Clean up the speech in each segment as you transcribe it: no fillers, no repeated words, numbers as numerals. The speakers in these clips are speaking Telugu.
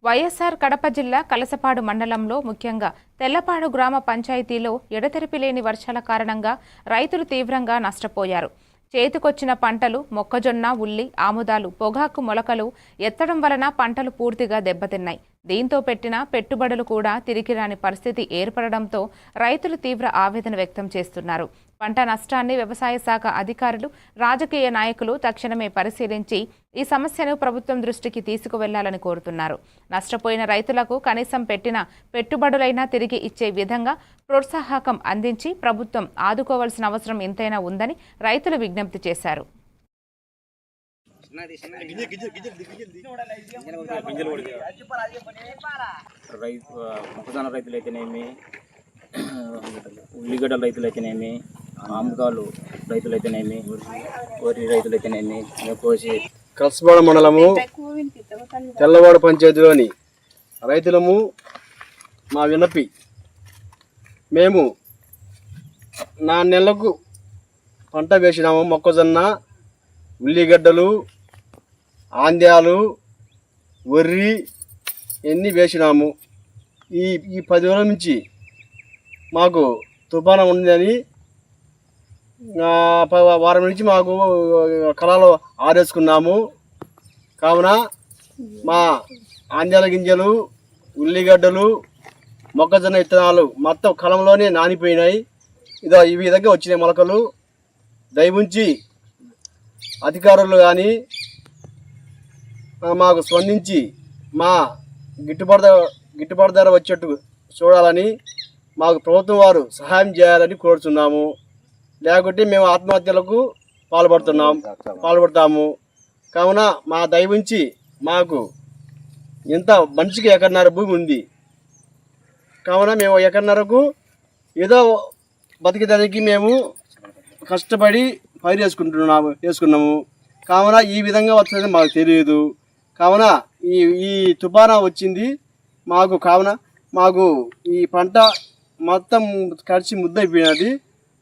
వైఎస్ఆర్ కడప జిల్లా కలసపాడు మండలంలో ముఖ్యంగా తెల్లపాడు గ్రామ పంచాయతీలో ఎడతెరిపి లేని వర్షాల కారణంగా రైతులు తీవ్రంగా నష్టపోయారు. చేతికొచ్చిన పంటలు మొక్కజొన్న, ఉల్లి, ఆముదాలు, పొగాకు మొలకలు ఎత్తడం వలన పంటలు పూర్తిగా దెబ్బతిన్నాయి. దీంతో పెట్టిన పెట్టుబడులు కూడా తిరిగి రాని పరిస్థితి ఏర్పడడంతో రైతులు తీవ్ర ఆవేదన వ్యక్తం చేస్తున్నారు. పంట నష్టాన్ని వ్యవసాయ శాఖ అధికారులు, రాజకీయ నాయకులు తక్షణమే పరిశీలించి ఈ సమస్యను ప్రభుత్వం దృష్టికి తీసుకువెళ్లాలని కోరుతున్నారు. నష్టపోయిన రైతులకు కనీసం పెట్టిన పెట్టుబడులైనా తిరిగి ఇచ్చే విధంగా ప్రోత్సాహకం అందించి ప్రభుత్వం ఆదుకోవాల్సిన అవసరం ఎంతైనా ఉందని రైతులు విజ్ఞప్తి చేశారు. మొక్కజొన్న రైతులైతేనేమి, ఉల్లిగడ్డల రైతులైతేనేమి, ఆముదాలు రైతులైతేనేమి, వరి రైతులైతేనేమి కోసి కలసపాడు మండలము తెల్లవాడు పంచాయతీలోని రైతులము మా వినపి, మేము 4 నెలలకు పంట వేసినాము. మొక్కజొన్న, ఉల్లిగడ్డలు, ఆంద్యాలు, వరి ఎన్ని వేసినాము. ఈ 10 రోజుల నుంచి మాకు తుఫాను ఉందని వారం నుంచి మాకు కళాలు ఆరేసుకున్నాము. కావున మా ఆంద్యాల గింజలు, ఉల్లిగడ్డలు, మొక్కజొన్న విత్తనాలు మొత్తం కలంలోనే నానిపోయినాయి. ఈ విధంగా వచ్చినాయి మొలకలు. దయవుంచి అధికారులు కానీ మాకు స్పందించి మా గిట్టుబాటు ధర వచ్చేట్టు చూడాలని మాకు ప్రభుత్వం వారు సహాయం చేయాలని కోరుతున్నాము. లేకుంటే మేము ఆత్మహత్యలకు పాల్పడతాము. కావున మా దయవుంచి మాకు ఎంత మనిషికి 1.5 ఎకరం భూమి ఉంది. కావున మేము 1.5 ఎకరంకు ఏదో బతికేదానికి మేము కష్టపడి పైరు వేసుకున్నాము. కావున ఈ విధంగా వస్తుందని మాకు తెలియదు. కావున ఈ తుఫానా వచ్చింది కావున మాకు ఈ పంట మొత్తం కలిసి ముద్దయిపోయినది.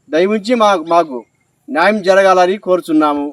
దయవుంచి మాకు న్యాయం జరగాలని కోరుచున్నాము.